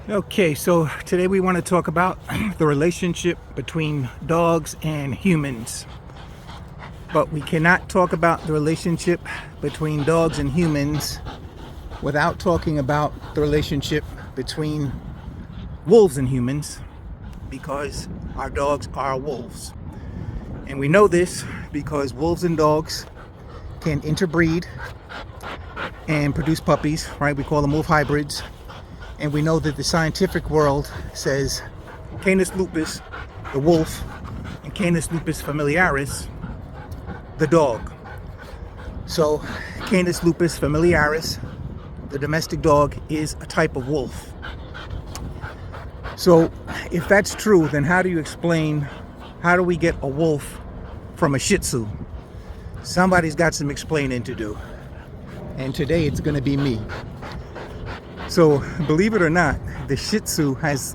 Okay, so today we want to talk about the relationship between dogs and humans. But we cannot talk about the relationship between dogs and humans without talking about the relationship between wolves and humans, because our dogs are wolves. And we know this because wolves and dogs can interbreed and produce puppies, right? We call them wolf hybrids. And we know that the scientific world says Canis lupus, the wolf, and Canis lupus familiaris, the dog. So Canis lupus familiaris, the domestic dog, is a type of wolf. So if that's true, then how do we get a wolf from a Shih Tzu? Somebody's got some explaining to do. And today it's going to be me. So believe it or not, the Shih Tzu has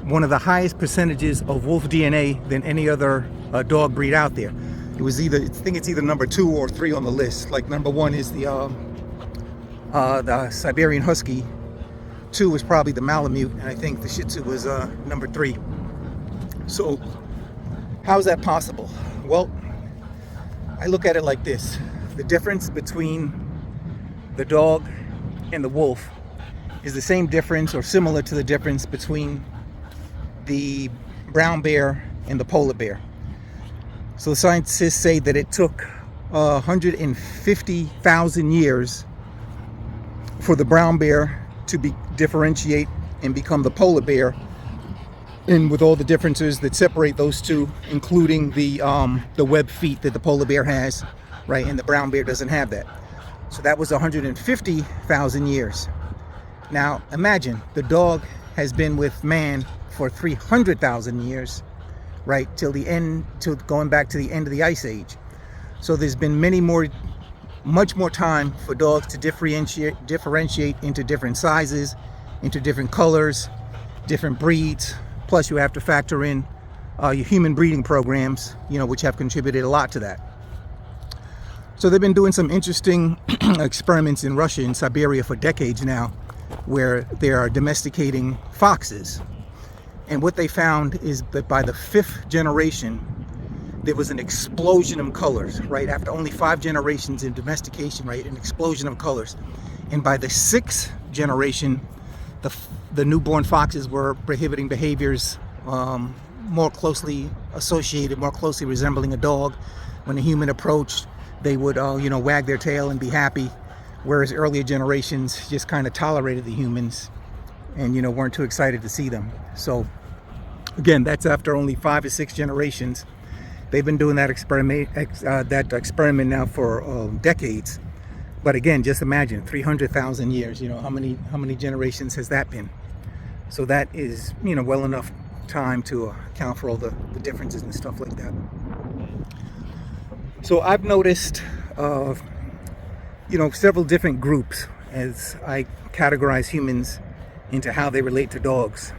one of the highest percentages of wolf DNA than any other dog breed out there. I think it's either number 2 or 3 on the list. Like number 1 is the Siberian Husky. 2 is probably the Malamute, and I think the Shih Tzu was number 3. So how is that possible? Well, I look at it like this. The difference between the dog and the wolf is the same difference or similar to the difference between the brown bear and the polar bear. So scientists say that it took 150,000 years for the brown bear to differentiate and become the polar bear, and with all the differences that separate those two, including the webbed feet that the polar bear has, right, and the brown bear doesn't have that. So that was 150,000 years. Now imagine the dog has been with man for 300,000 years, right, till going back to the end of the Ice Age. So there's been much more time for dogs to differentiate into different sizes, into different colors, different breeds. Plus you have to factor in your human breeding programs, which have contributed a lot to that. So they've been doing some interesting experiments in Russia and Siberia for decades now, where they are domesticating foxes. And what they found is that by the 5th generation, there was an explosion of colors, right? After only 5 generations in domestication, right? An explosion of colors. And by the 6th generation, the newborn foxes were prohibiting behaviors more closely resembling a dog. When a human approached, they would, wag their tail and be happy. Whereas earlier generations just kind of tolerated the humans and, weren't too excited to see them. So again, that's after only 5 or 6 generations. They've been doing that experiment now for decades. But again, just imagine 300,000 years, how many generations has that been? So that is, well enough time to account for all the differences and stuff like that. So I've noticed several different groups as I categorize humans into how they relate to dogs.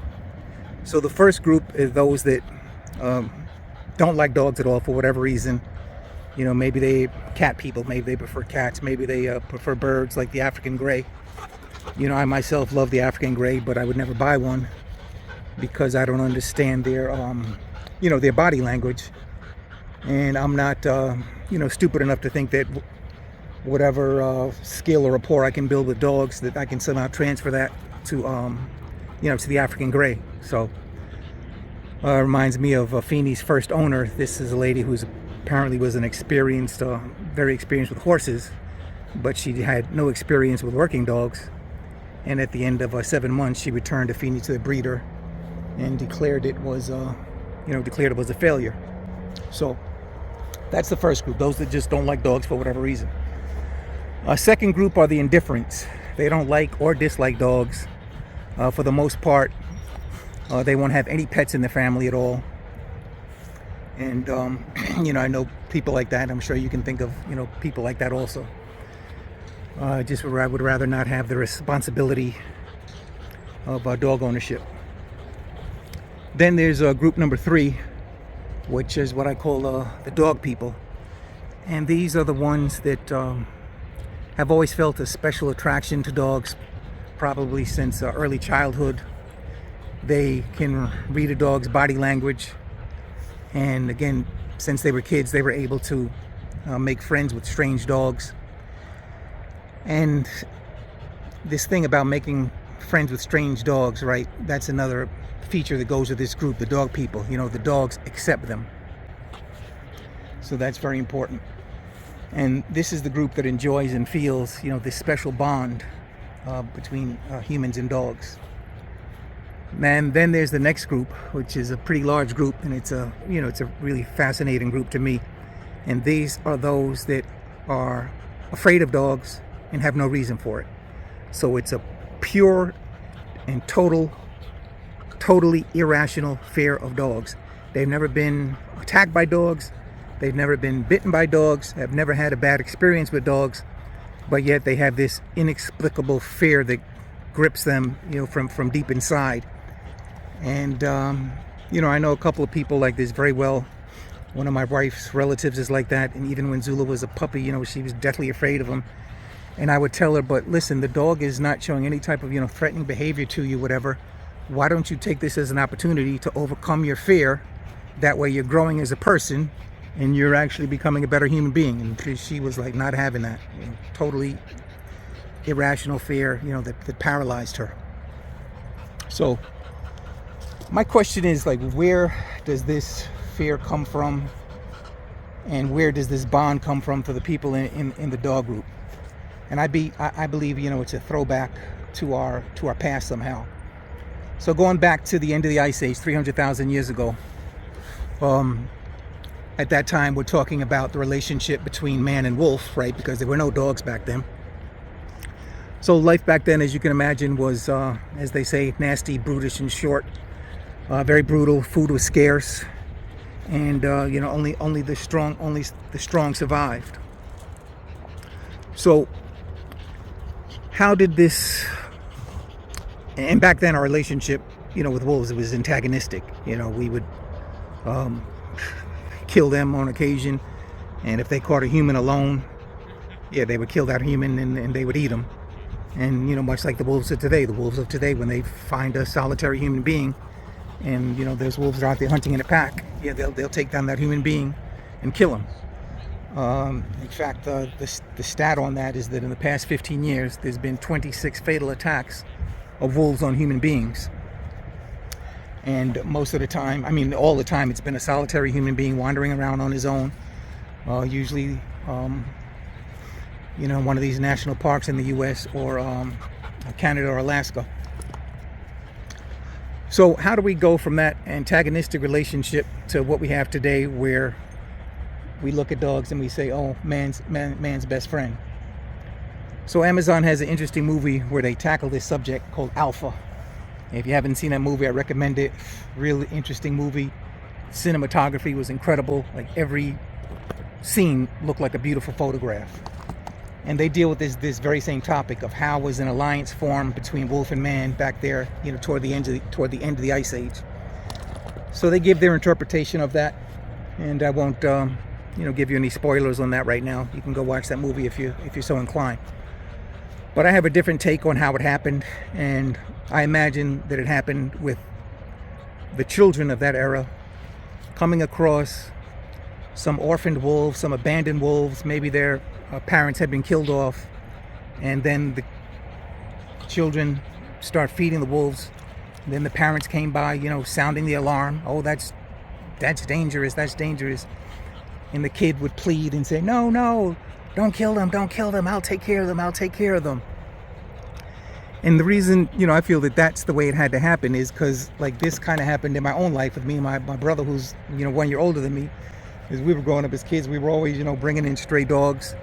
So the first group is those that don't like dogs at all for whatever reason. Maybe they cat people, maybe they prefer cats, maybe they prefer birds like the African gray. I myself love the African gray, but I would never buy one because I don't understand their their body language, and I'm not stupid enough to think that whatever skill or rapport I can build with dogs, that I can somehow transfer that to to the African gray. So reminds me of Feeney's first owner. This is a lady who's apparently was very experienced with horses, but she had no experience with working dogs. And at the end of 7 months, she returned Feeney to the breeder and declared it was a failure. So that's the first group, those that just don't like dogs for whatever reason. A second group are the indifferents. They don't like or dislike dogs. For the most part, they won't have any pets in the family at all. And, I know people like that. I'm sure you can think of, people like that also. I would rather not have the responsibility of dog ownership. Then there's group number 3, which is what I call the dog people. And these are the ones that have always felt a special attraction to dogs, probably since early childhood. They can read a dog's body language. And again, since they were kids, they were able to make friends with strange dogs. And this thing about making friends with strange dogs, right? That's another feature that goes with this group, the dog people. You know, the dogs accept them. So that's very important. And this is the group that enjoys and feels, you know, this special bond between humans and dogs. And then there's the next group, which is a pretty large group, and it's a really fascinating group to me. And these are those that are afraid of dogs and have no reason for it. So it's a pure and totally irrational fear of dogs. They've never been attacked by dogs. They've never been bitten by dogs, have never had a bad experience with dogs, but yet they have this inexplicable fear that grips them, you know, from deep inside. And, you know, I know a couple of people like this very well. One of my wife's relatives is like that. And even when Zula was a puppy, you know, she was deathly afraid of him. And I would tell her, but listen, the dog is not showing any type of, you know, threatening behavior to you, whatever. Why don't you take this as an opportunity to overcome your fear? That way you're growing as a person and you're actually becoming a better human being. And she was like not having that, you know, totally irrational fear, you know, that paralyzed her. So my question is, like, where does this fear come from, and where does this bond come from for the people in the dog group? And I believe, you know, it's a throwback to our past somehow. So going back to the end of the Ice Age, 300,000 years ago, at that time we're talking about the relationship between man and wolf, right? Because there were no dogs back then. So life back then, as you can imagine, was, as they say, nasty, brutish, and short. Very brutal. Food was scarce, and you know, only the strong survived. So how did this? And back then, our relationship, you know, with wolves, it was antagonistic. You know, we would kill them on occasion, and if they caught a human alone, yeah, they would kill that human and they would eat them. And you know, much like the wolves of today, when they find a solitary human being, and you know, there's wolves that are out there hunting in a pack, yeah, they'll take down that human being and kill him. In fact, the stat on that is that in the past 15 years, there's been 26 fatal attacks of wolves on human beings. And most of the time, I mean, all the time, it's been a solitary human being wandering around on his own, usually, you know, one of these national parks in the U.S. or Canada or Alaska. So how do we go from that antagonistic relationship to what we have today, where we look at dogs and we say, oh, man's best friend? So Amazon has an interesting movie where they tackle this subject called Alpha. If you haven't seen that movie, I recommend it. Really interesting movie. Cinematography was incredible. Like every scene looked like a beautiful photograph. And they deal with this very same topic of how was an alliance formed between wolf and man back there, you know, toward the end of the Ice Age. So they give their interpretation of that, and I won't, you know, give you any spoilers on that right now. You can go watch that movie if you're so inclined. But I have a different take on how it happened, and I imagine that it happened with the children of that era coming across some orphaned wolves, some abandoned wolves. Maybe their parents had been killed off, and then the children start feeding the wolves. And then the parents came by, you know, sounding the alarm. Oh, that's dangerous, that's dangerous. And the kid would plead and say, no, don't kill them, I'll take care of them. And the reason, you know, I feel that that's the way it had to happen is because, like, this kind of happened in my own life with me and my brother, who's, you know, 1 year older than me. As we were growing up as kids, we were always, you know, bringing in stray dogs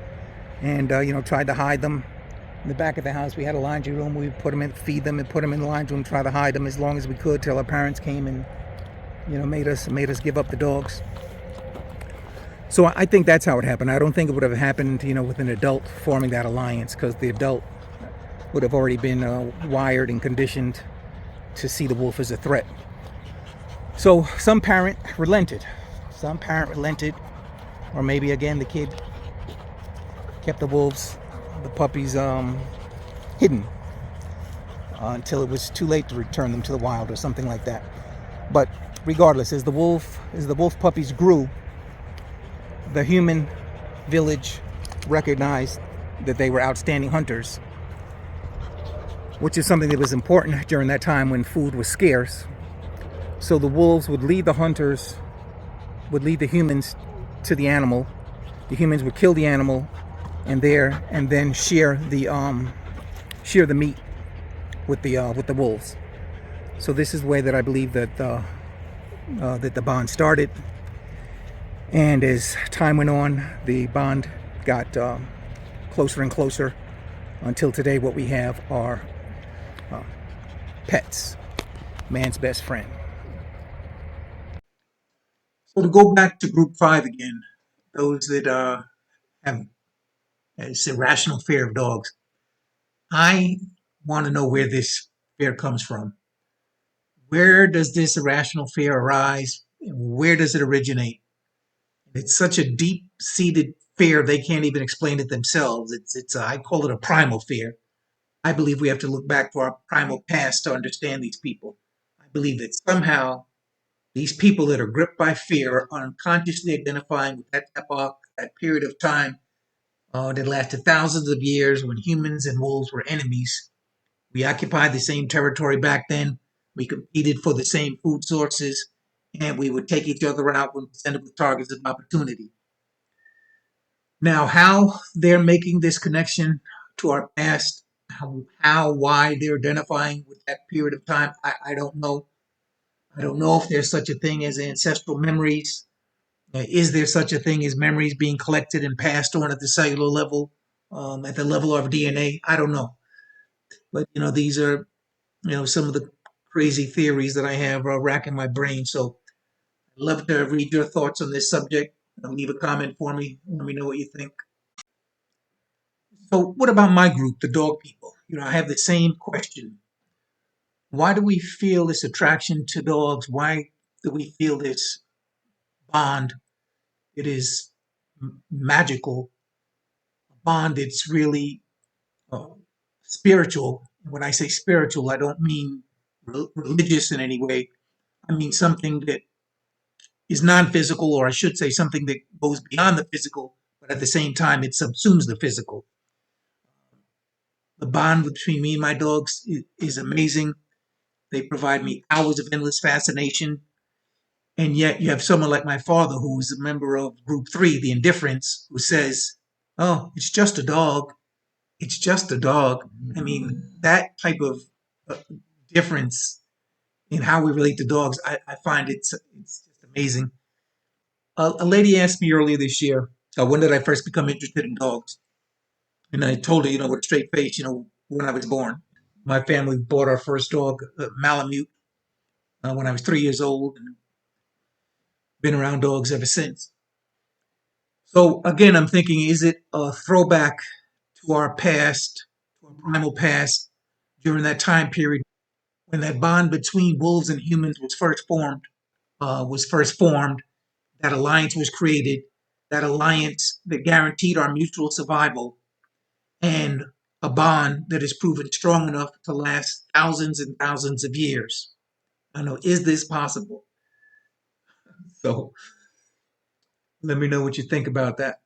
and, you know, tried to hide them. In the back of the house, we had a laundry room. We would put them in, feed them, and put them in the laundry room, try to hide them as long as we could till our parents came and, you know, made us give up the dogs. So I think that's how it happened. I don't think it would have happened, you know, with an adult forming that alliance, because the adult would have already been wired and conditioned to see the wolf as a threat. So some parent relented, or maybe again the kid kept the wolves, the puppies, hidden. until it was too late to return them to the wild or something like that. But regardless, as the wolf puppies grew, the human village recognized that they were outstanding hunters, which is something that was important during that time when food was scarce. So the wolves would lead the hunters, would lead the humans to the animal. The humans would kill the animal, and then share the meat with the wolves. So this is the way that I believe that the bond started. And as time went on, the bond got closer and closer until today. What we have are pets, man's best friend. So to go back to group 5 again, those that have this irrational fear of dogs, I want to know where this fear comes from. Where does this irrational fear arise? Where does it originate? It's such a deep-seated fear they can't even explain it themselves. I call it a primal fear. I believe we have to look back to our primal past to understand these people. I believe that somehow these people that are gripped by fear are unconsciously identifying with that epoch, that period of time that lasted thousands of years when humans and wolves were enemies. We occupied the same territory back then. We competed for the same food sources, and we would take each other out when presented with targets of opportunity. Now, how they're making this connection to our past, why they're identifying with that period of time, I don't know. I don't know if there's such a thing as ancestral memories. Is there such a thing as memories being collected and passed on at the cellular level, at the level of DNA? I don't know. But, these are, some of the crazy theories that I have racking my brain. So I'd love to read your thoughts on this subject. Leave a comment for me. Let me know what you think. So, what about my group, the dog people? I have the same question. Why do we feel this attraction to dogs? Why do we feel this bond? It is magical bond. It's really uh, spiritual. When I say spiritual, I don't mean religious in any way. I mean something that is non-physical, or I should say something that goes beyond the physical, but at the same time, it subsumes the physical. The bond between me and my dogs is amazing. They provide me hours of endless fascination. And yet you have someone like my father, who's a member of group 3, the indifference, who says, oh, it's just a dog. It's just a dog. I mean, that type of uh, difference in how we relate to dogs, I find it's just amazing. A lady asked me earlier this year, when did I first become interested in dogs? And I told her, with a straight face, when I was born. My family bought our first dog, Malamute, when I was 3 years old, and been around dogs ever since. So again, I'm thinking, is it a throwback to our past, to our primal past, during that time period when that bond between wolves and humans was first formed? That alliance was created. That alliance that guaranteed our mutual survival, and a bond that is proven strong enough to last thousands and thousands of years. I know, is this possible? So let me know what you think about that.